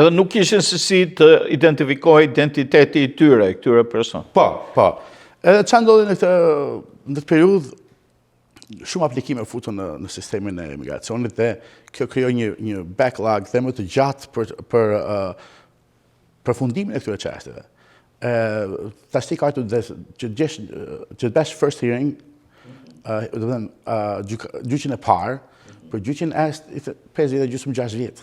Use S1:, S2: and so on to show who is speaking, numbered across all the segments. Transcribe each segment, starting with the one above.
S1: Edhe nuk ishin se si të identifikohej identiteti I këtyre person.
S2: Po. Edhe çfarë ndodhi në këtë periudhë, shumë aplikime futën në sistemin e emigracionit dhe kjo krijoi një backlog dhe më të gjatë për përfundimin e këtyre çështjeve. Tash ka ardhur që bash first hearing, do të thënë gjyqin e parë, për gjyqin është 5.6 vjet.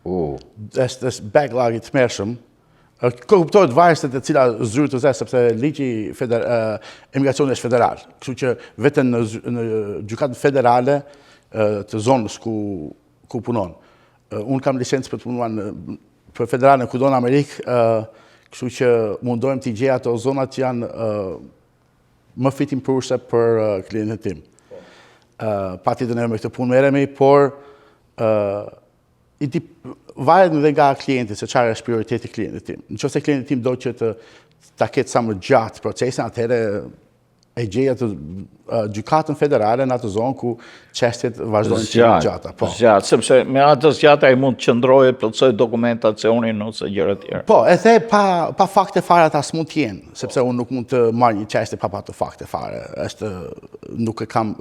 S2: Është backlog I tmerrshëm. Kuptohet varësisht e cila zyrë të zë, sepse ligji emigracionit është federal. Kështu që vetëm në gjykatën federale të zonës ku punon. Unë kam licencë për të punuar për federale kudo në Amerikë, kështu që mundohem t'i gjej ato zonat që janë më fitimprurse për klientin tim. Patjetër ne me këtë punë merremi, por varet edhe nga klienti se çfarë është prioriteti I klientit tim. Nëse klienti tim do që ta ketë sa më gjatë procesin, atëherë e gjej atë gjykatën federale në atë zonë ku çështjet vazhdojnë të gjata.
S1: Zgjatë, sepse me atë zgjatë ai mund të qëndrojë, plotësoj dokumentacionin ose gjëra të tjera.
S2: Po, edhe pa fakte fare ata s'mund të jenë, sepse unë nuk mund të marr një çështje pa patur fakte fare. Nuk e kam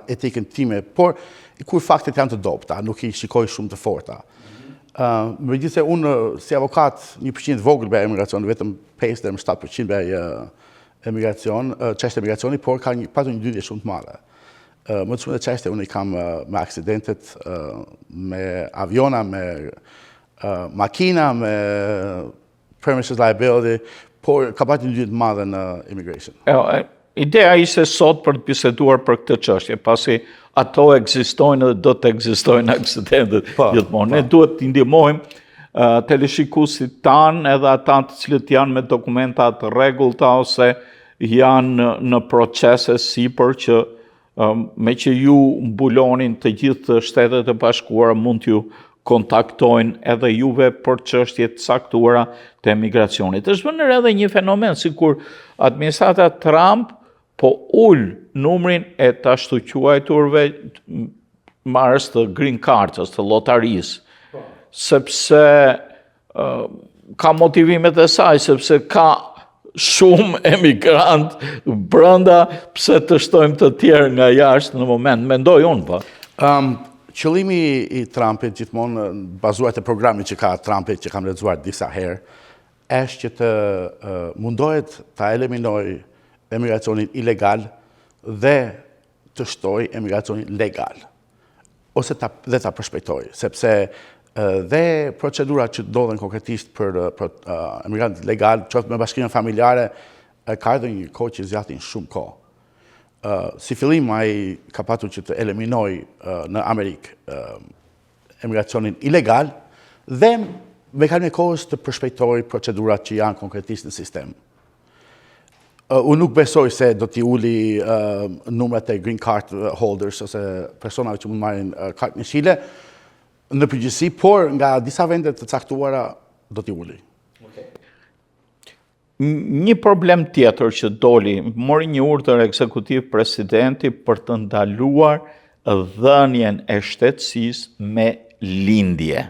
S2: etikën time, por kur faktet janë të dobta, nuk I shikoj shumë të forta. Megjithëse unë si avokat 1% vogël bëj emigracion, vetëm 5 deri në 7% bëj çështje emigracioni, por ka patur një dytje shumë të madhe. Më të shumta çështje unë I kam me aksidentet, me aviona, me makina, me premises liability, por ka patur një dytje të madhe në immigration.
S1: Ideja ishte sot për të biseduar për këtë çështje, pasi ato ekzistojnë dhe do të ekzistojnë aksidentet gjithmonë. Ne duhet të ndihmojmë teleshikuesit tanë edhe ata të cilët janë me dokumenta të rregullta ose janë në procese sipër që me që ju mbulonin të gjithë Shtetet e Bashkuara mund t'ju kontaktojnë edhe juve për çështje të saktuara të emigracionit. Është vënë edhe një fenomen sikur administrata Trump po ul numrin e të ashtu quajturve marrës të green cards, të lotarisë, sepse ka motivimet e saj, sepse ka shumë emigrant brenda, pse të shtojmë të tjerë nga jashtë në moment, mendoj unë pa.
S2: Qëllimi I Trumpit gjithmonë bazuar te programi që ka Trumpit, që kam lexuar disa herë, është që të mundohet ta eliminojë emigracionin ilegal dhe të shtoj emigracionin legal, ose dhe ta përshpejtoj, sepse dhe procedurat që ndodhen konkretisht për emigrant legal, qoftë me bashkimin familjare, ka edhe një kohë që zgjatin shumë kohë. Si fillim ai ka patur që të eliminoj në Amerikë emigracionin ilegal dhe me kalimin e kohës të përshpejtoj procedurat që janë konkretisht në sistem. Unë nuk besoj se do t'i uli numrat e green card holders ose personave që mund marrin kartë në Shile në përgjithësi, por nga disa vende të caktuara do t'i uli.
S1: Një problem tjetër që doli, mori një urdhër ekzekutiv presidenti për të ndaluar dhënien e shtetësisë me lindje.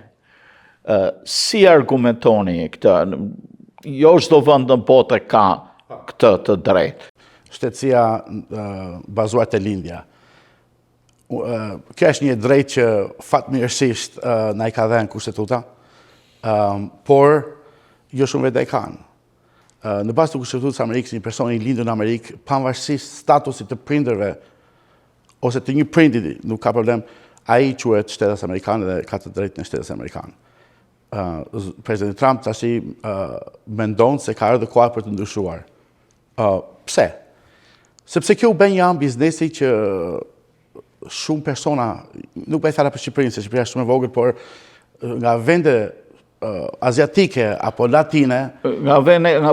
S1: Si argumentoni këtë? Jo çdo vend në botë ka këtë të drejtë.
S2: Shtetësia bazuar te lindja. Kjo është një drejtë që fatmirësisht na I ka dhënë kushtetuta, por jo shumë vende e kanë. Në bazë të kushtetutës së Amerikës, një person I lindur në Amerikë, pavarësisht statusit të prindërve ose të një prindi, nuk ka problem, ai quhet shtetas amerikan dhe ka të drejtën e shtetas amerikan. Presidenti Trump tashi mendon se ka ardhur koha për të ndryshuar. Pse? Sepse kjo u bën një biznesi që shumë persona, nuk bëj fara për Shqipërinë, se Shqipëria është shumë e vogël, por nga vende aziatike apo latine,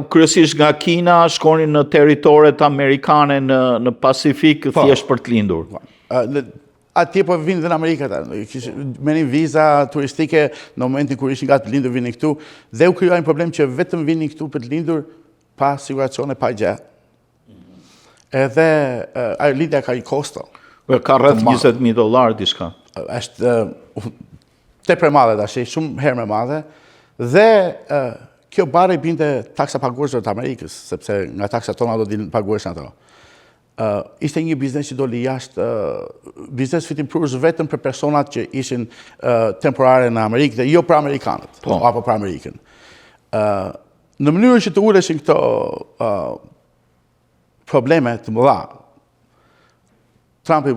S1: kryesisht nga Kina, shkonin në territoret amerikane në Pacifik thjesht për të lindur.
S2: Atje po vinë dhe në Amerikë ata. Merrin viza turistike në momentin kur ishin gati të lindur vinin këtu dhe u krijoi një problem që vetëm vinin këtu për të lindur pa siguracione, pa gjë. Edhe lindja ka një kosto.
S1: Ka rreth $20,000 diçka.
S2: Është tepër madhe tash, shumë herë më madhe Dhe kjo bare i binte taksa paguesve të Amerikës, sepse nga taksa tona do dilin pagues në ato. Ishte një biznes që doli jashtë, biznes fitimprues vetëm për personat që ishin temporare në Amerikë dhe jo për Amerikanët, apo për Amerikën. Në mënyrë që të uleshin këto probleme të mëdha, Trumpi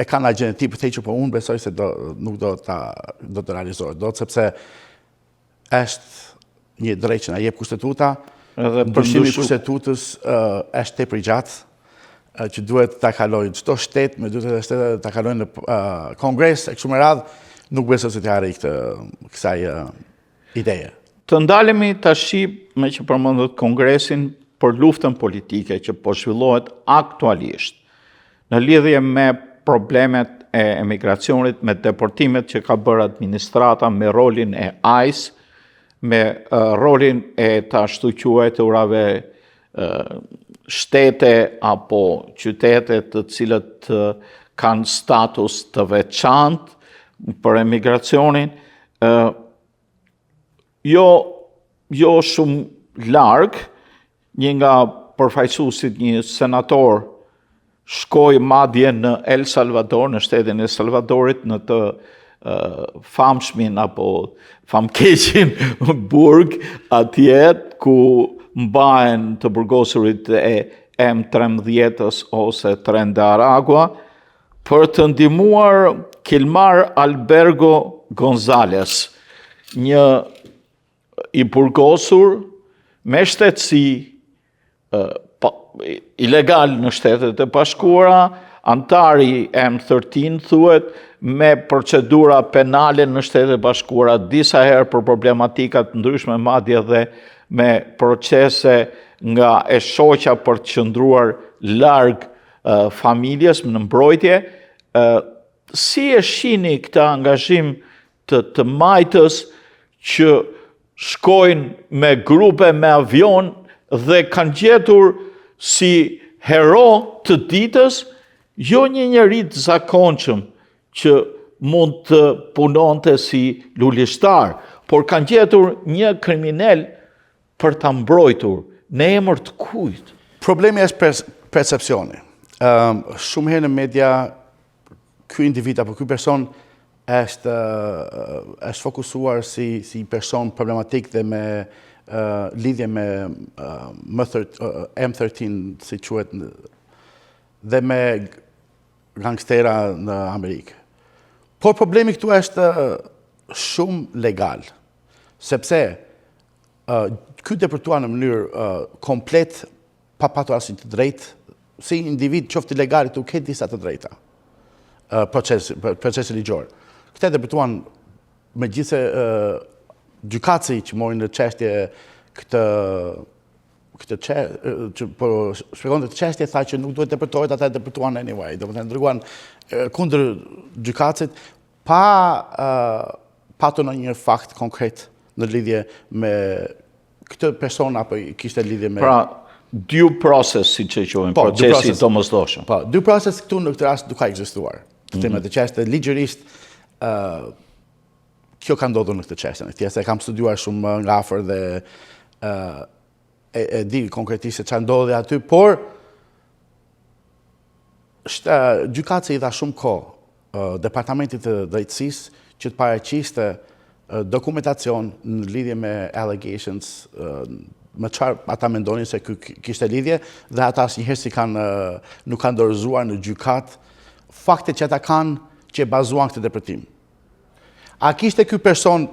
S2: e ka në agjenë ti për te që po unë besoj se nuk do të realizohet. Do të sepse është një drejt që na jep kushtetuta, ndryshimi i kushtetutës është tepër i gjatë, që duhet ta kalojnë çdo shtet, me duhet shtetet ta kalojnë në Kongres e kështu me radhë, nuk besoj se të arrijë kësaj ideje.
S1: Të ndalemi tash me që përmendët Kongresin për luftën politike që po zhvillohet aktualisht në lidhje me problemet e emigracionit, me deportimet që ka bërë administrata, me rolin e ICE, me rolin e të ashtu quajturave shtete apo qytete të cilët kanë status të veçantë për emigracionin, jo shumë larg, një nga përfaqësuesit, një senator, shkoi madje në El Salvador, në shtetin e Salvadorit, në të famshmin apo famkeqin burg atje ku mbahen të burgosurit e M13 ose Tren de Aragua, për të ndihmuar Kilmar Albergo Gonzales, një i burgosur me shtetësi ilegal në Shtetet e Bashkuara, antari M13 thuhet, me procedura penale në Shtetet e Bashkuara disa herë për problematikat ndryshme, madje dhe me procese nga e shoqja për të qëndruar larg familjes në mbrojtje. Si e shihni këtë angazhim të majtës që shkojnë me grupe me avion dhe kanë gjetur si hero të ditës jo një njeri të zakonshëm që mund të punonte si lulishtar, por kanë gjetur një kriminal për ta mbrojtur në emër të kujt?
S2: Problemi është percepcioni. Shumë herë në media ky individ apo ky person është fokusuar si person problematik dhe me lidhje me M13, si quhet, dhe me gangstera në Amerikë. Por problemi këtu është shumë legal, sepse ky deportuar në mënyrë komplet pa patur asnjë të drejtë, si individ qoftë ilegal, këtu ka disa të drejta. Procesi ligjor. Këta deportuan me gjithse gjykatësi që morin në çështje këtë që po shpjegonte të çështje, tha që nuk duhet deportohet, ata deportuan anyway, do të thënë dërguan kundër gjykatësit pa patur ndonjë fakt konkret në lidhje me këtë person apo kishte lidhje me
S1: due process, si që quhen, procesi domosdoshëm.
S2: Po, due process këtu në këtë rast nuk ka ekzistuar. Këtë të çështje ligjërisht kjo ka ndodhur në këtë çështje. Thjesht e kam studiuar shumë nga afër dhe e di konkretisht se çfarë ndodhi aty, por gjykatësi i dha shumë kohë Departamentit të Drejtësisë që të paraqiste dokumentacion në lidhje me allegations, me çfarë ata mendonin se kishte lidhje, dhe ata asnjëherë nuk kanë dorëzuar në gjykat faktet që ata kanë që bazuan këtë deportim. A kishte ky person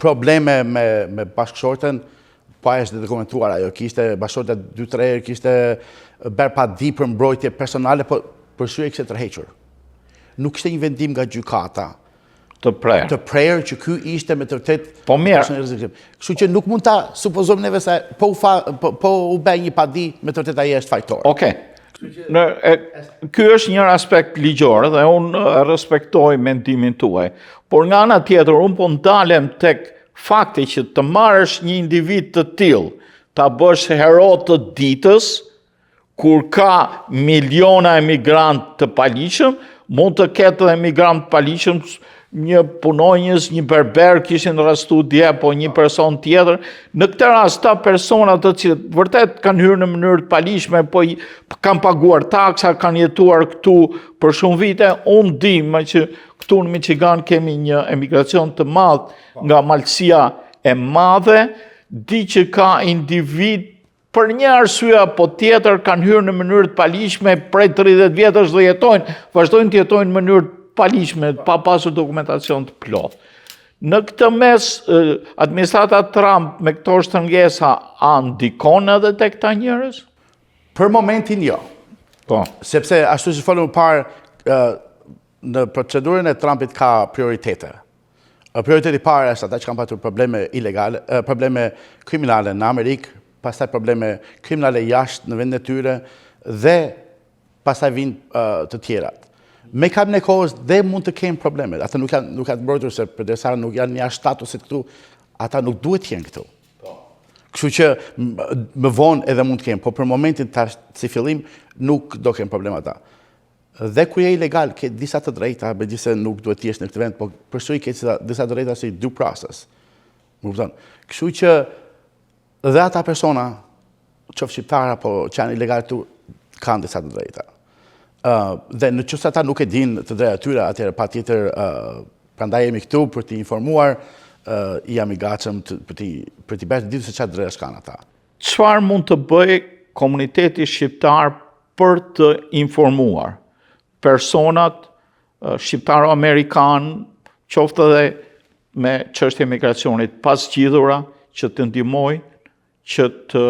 S2: probleme me bashkëshorten? Po është dokumentuar ajo, kishte bashkëshorta 2-3 herë, kishte bërë pa di për mbrojtje personale, po përshyrje kishte tërhequr. Nuk kishte një vendim nga gjykata
S1: të
S2: prerë që ky ishte me të vërtet.
S1: Po mirë.
S2: Kështu që nuk mund ta supozojmë neve se po u bë një padi, me të vërtet ai është fajtor.
S1: Okej. Ky është një aspekt ligjor dhe unë respektoj mendimin tuaj. Por nga ana tjetër, unë po ndalem tek fakti që të marrësh një individ të tillë, ta bësh hero të ditës, kur ka miliona emigrant të paligjshëm, mund të ketë edhe emigrant të paligjshëm një punonjës, një berber kishin rastu dje, po një person tjetër. Në këtë rast, ta personat të cilët vërtet kanë hyrë në mënyrë të palishme, po kanë paguar taksa, kanë jetuar këtu për shumë vite, unë di me që këtu në Michigan kemi një emigracion të madh nga malësia e madhe, di që ka individ për një arsye apo tjetër kanë hyrë në mënyrë të palishme prej 30 vjetësh dhe vazhdojnë të jetojnë në mënyrë palishme, pa pasur dokumentacion të plot. Në këtë mes, administrata Trump me këto shtërngesa a ndikon edhe tek këta njerëz?
S2: Për momentin jo.
S1: Po.
S2: Sepse ashtu që folëm më parë, në procedurën e Trumpit ka prioritete. Prioriteti parë është ata që kanë patur probleme ilegale, probleme kriminale në Amerikë, pastaj probleme kriminale jashtë në vendin e tyre dhe pastaj vinë të tjerat. Me kapën e kohës dhe mund të kemë probleme. Ata nuk kanë të mbrojtur se përderisa nuk janë një statusit këtu, ata nuk duhet të jenë këtu. Kështu që më vonë edhe mund të kemë, po për momentin tash si fillim nuk do kemë probleme ata. Dhe kur je ilegal, ke disa të drejta, megjithëse nuk duhet të jesh në këtë vend, po përsëri ke disa të drejta si due process. Më kupton? Kështu që dhe ata persona, qoftë shqiptar apo që janë ilegal këtu, kanë disa të drejta. Dhe në qësë ata nuk e din të drejta tyre, atëherë patjetër prandaj jemi këtu për t'i informuar, jam i gatshëm për t'i bërë të ditur se çfarë drejtash kanë ata.
S1: Çfarë mund të bëjë komuniteti shqiptar për të informuar personat shqiptaro-amerikan, qoftë edhe me çështje migracionit pas gjithura, që të ndihmojnë që të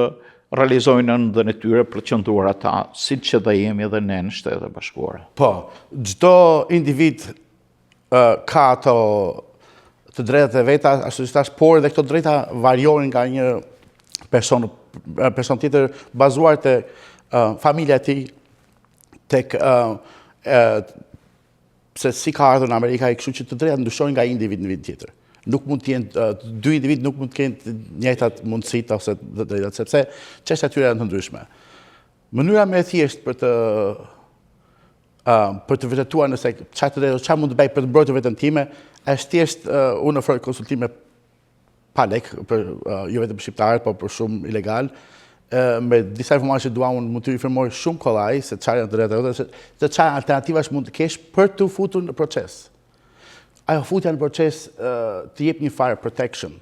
S1: realizojnë në e tyre për të qëndruar ata, si që dhe jemi edhe ne në Shtetet e Bashkuara.
S2: Po, çdo individ ka ato të drejtat e veta, ashtu si thash, por dhe këto drejta variojnë nga një person tjetër bazuar te familja e tij, tek se si ka ardhur në Amerikë, kështu që të drejtat ndryshojnë nga individ në individ tjetër. Nuk mund të jenë dy individ nuk mund të kenë të njëjtat mundësitë ose të drejtat, sepse çështjet e tyre janë të ndryshme. Mënyra më e thjeshtë për të vërtetuar nëse çfarë mund të bëj për të mbrojtur veten time, është thjesht unë ofroj konsultime pa lek për jo vetëm shqiptarët, por për shumë ilegal. Me disa informacione që dua unë mund të informoj shumë kollaj se çfarë janë të drejtat, se çfarë alternativash mund të kesh për të futur në proces. Ajo futja në proces të jep një fire protection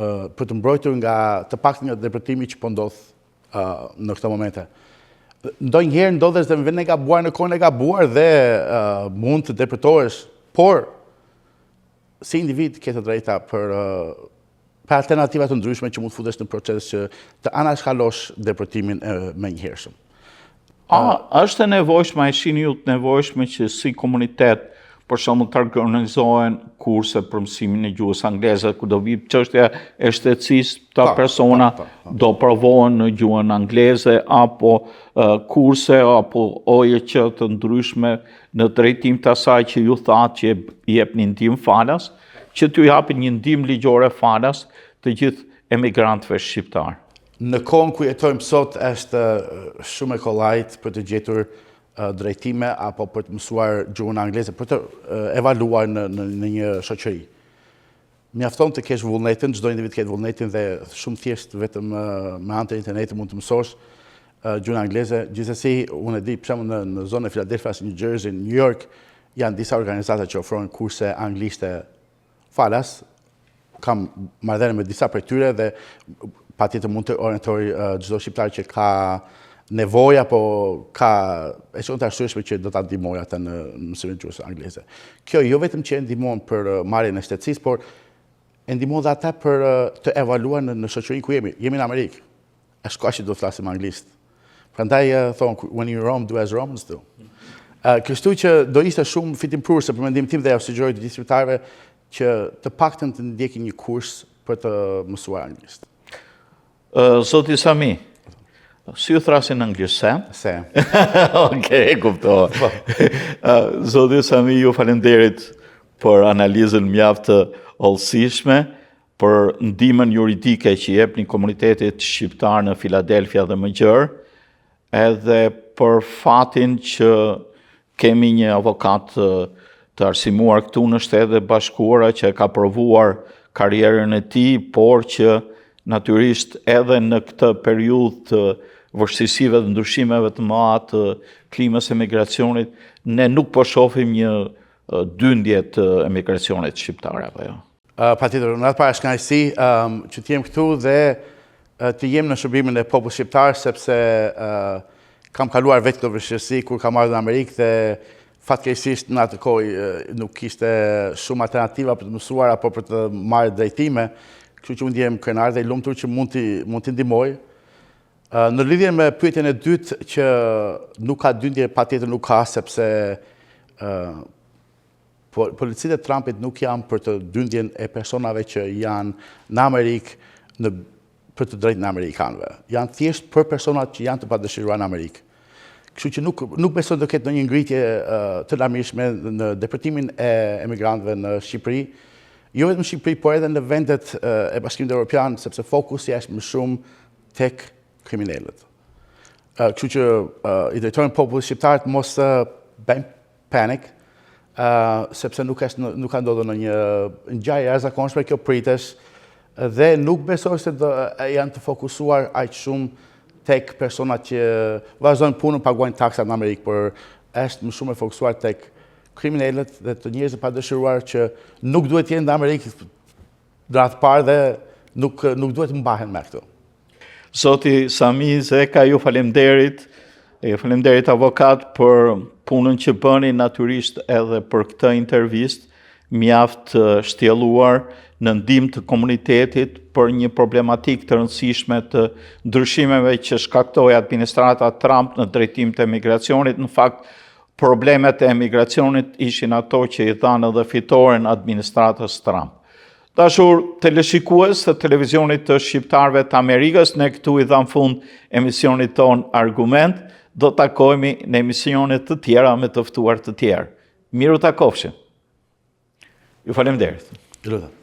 S2: për të mbrojtur nga të paktën nga depërtimi që po ndodh në këto momente. Ndonjëherë ndodhet se në vend e gabuar në kohën e gabuar dhe mund të depërtohesh, por si individ ke të drejta për alternativa të ndryshme që mund të futesh në proces që të anashkalosh depërtimin menjëhershëm.
S1: Është e nevojshme, a shihni ju të nevojshme që si komunitet për shembull të organizohen kurse për mësimin e gjuhës angleze, ku do vi çështja e shtetësisë, ta persona do provohen në gjuhën angleze, apo kurse apo OJQ të ndryshme në drejtim të asaj që ju thatë që i jepni ndihmë falas, që t'ju japin një ndihmë ligjore falas të gjithë emigrantëve shqiptar.
S2: Në kohën ku jetojmë sot është shumë e kollajt për të gjetur drejtime apo për të mësuar gjuhën angleze, për të evaluar në një shoqëri. Mjafton të kesh vullnetin, çdo individ ka vullnetin dhe shumë thjesht vetëm me anë të internetit mund të mësosh gjuhën angleze. Gjithsesi, unë e di për shembull në zonën e Philadelphias, New Jersey, New York, janë disa organizata që ofrojnë kurse anglishte falas. Kam marrëdhënie me disa prej tyre dhe patjetër mund të orientoj çdo shqiptar që ka nevoja, po ka e shumë të arsyeshme që do ta ndihmoj ata në mësimin e gjuhës angleze. Kjo jo vetëm që e ndihmon për marrjen e shtetësisë, por e ndihmon dhe ata për të evaluar në shoqërinë ku jemi. Jemi në Amerikë. Është koha që do të flasim anglisht. Prandaj thonë when you Rome, do as Romans do. Kështu që do ishte shumë fitimprurse për mendimin tim dhe ja sugjeroj të gjithë shqiptarëve që të paktën të ndjekin një kurs për të mësuar anglisht.
S1: Zoti Sami, si ju thrasin anglisht, se?
S2: Se.
S1: Okej, kuptova. Zoti Sami, ju falenderit për analizën mjaft të hollësishme, për ndihmën juridike që jepni komunitetit shqiptar në Philadelphia dhe më gjerë, edhe për fatin që kemi një avokat të arsimuar këtu në Shtetet e Bashkuara, që e ka provuar karrierën e tij, por që natyrisht edhe në këtë periudhë të vështirësive dhe ndryshimeve të mëdha të klimës së emigracionit, ne nuk po shohim një dyndje të emigracionit shqiptar apo jo.
S2: Patjetër, në atë para është kënaqësi që të jem këtu dhe të jem në shërbimin e popullit shqiptar, sepse kam kaluar vetë këtë vështirësi kur kam ardhur në Amerikë dhe fatkeqësisht në atë kohë nuk kishte shumë alternativa për të mësuar apo për të marrë drejtime, kështu që unë ndjehem krenar dhe i lumtur që mund t'i ndihmoj. Në lidhje me pyetjen e dytë që nuk ka dyndje, patjetër nuk ka, sepse policitë e Trumpit nuk janë për të dyndjen e personave që janë në Amerikë për të drejtën e amerikanëve. Janë thjesht për personat që janë të padëshiruar në Amerikë. Kështu që nuk besoj do ketë ndonjë ngritje të larmishme në deportimin e emigrantëve në Shqipëri, jo vetëm në Shqipëri, por edhe në vendet e Bashkimit Evropian, sepse fokusi është më shumë tek kriminalët. Kështu që i drejtojmë popullit shqiptar të mos bëjmë panik, sepse nuk ka ndodhur në një ngjarje e jashtëzakonshme, kjo pritesh, dhe nuk besoj se janë të fokusuar aq shumë tek personat që vazhdojnë punën, paguajnë taksat në Amerikë, por është më shumë e fokusuar tek kriminalët dhe të njerëzit e padëshiruar që nuk duhet jenë në Amerikë radh parë dhe nuk duhet mbahen me këto.
S1: Zoti Sami Zeka, ju faleminderit. Ju faleminderit avokat për punën që bëni, natyrisht edhe për këtë intervistë, mjaft shtjelluar në ndihmë të komunitetit për një problematikë të rëndësishme të ndryshimeve që shkaktoi administrata Trump në drejtim të emigracionit. Në fakt, problemet e emigracionit ishin ato që i dhanë edhe fitoren administratës Trump. Dashur teleshikues të televizionit të shqiptarëve të Amerikës, ne këtu i dham fund emisionit ton Argument. Do takohemi në emisionet të tjera me të ftuar të tjerë. Miru takofshim. Ju faleminderit.
S2: Lutem.